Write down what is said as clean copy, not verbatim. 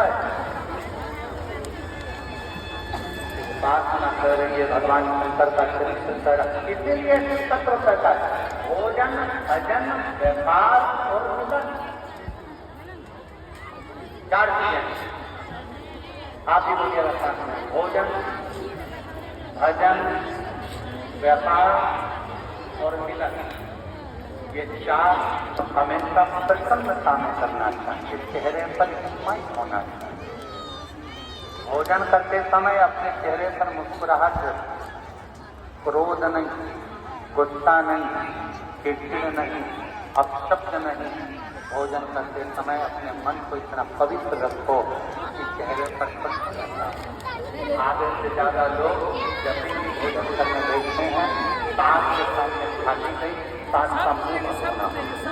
रहता है। प्रार्थना कर रही है भगवान शंकर का चरित्र कर, इसीलिए तत्व कहता है भोजन भजन व्यापार और मिलन, चार चीजें आप ही मुझे रखना है। भोजन भजन व्यापार और मिलन, ये चार हमेशा प्रसन्नता में करना चाहिए, चेहरे पर स्माइल होना चाहिए। भोजन करते समय अपने चेहरे पर मुस्कुराहट, क्रोध नहीं, गुस्सा नहीं, चिड़चिड़ नहीं, अपशब्द नहीं। भोजन करते समय अपने मन को इतना पवित्र रखो कि चेहरे पर प्रसन्नता। आधे से ज्यादा लोग जब भी भोजन करने बैठते हैं, सांस के सामने खाली नहीं, सांस का मुंह होना।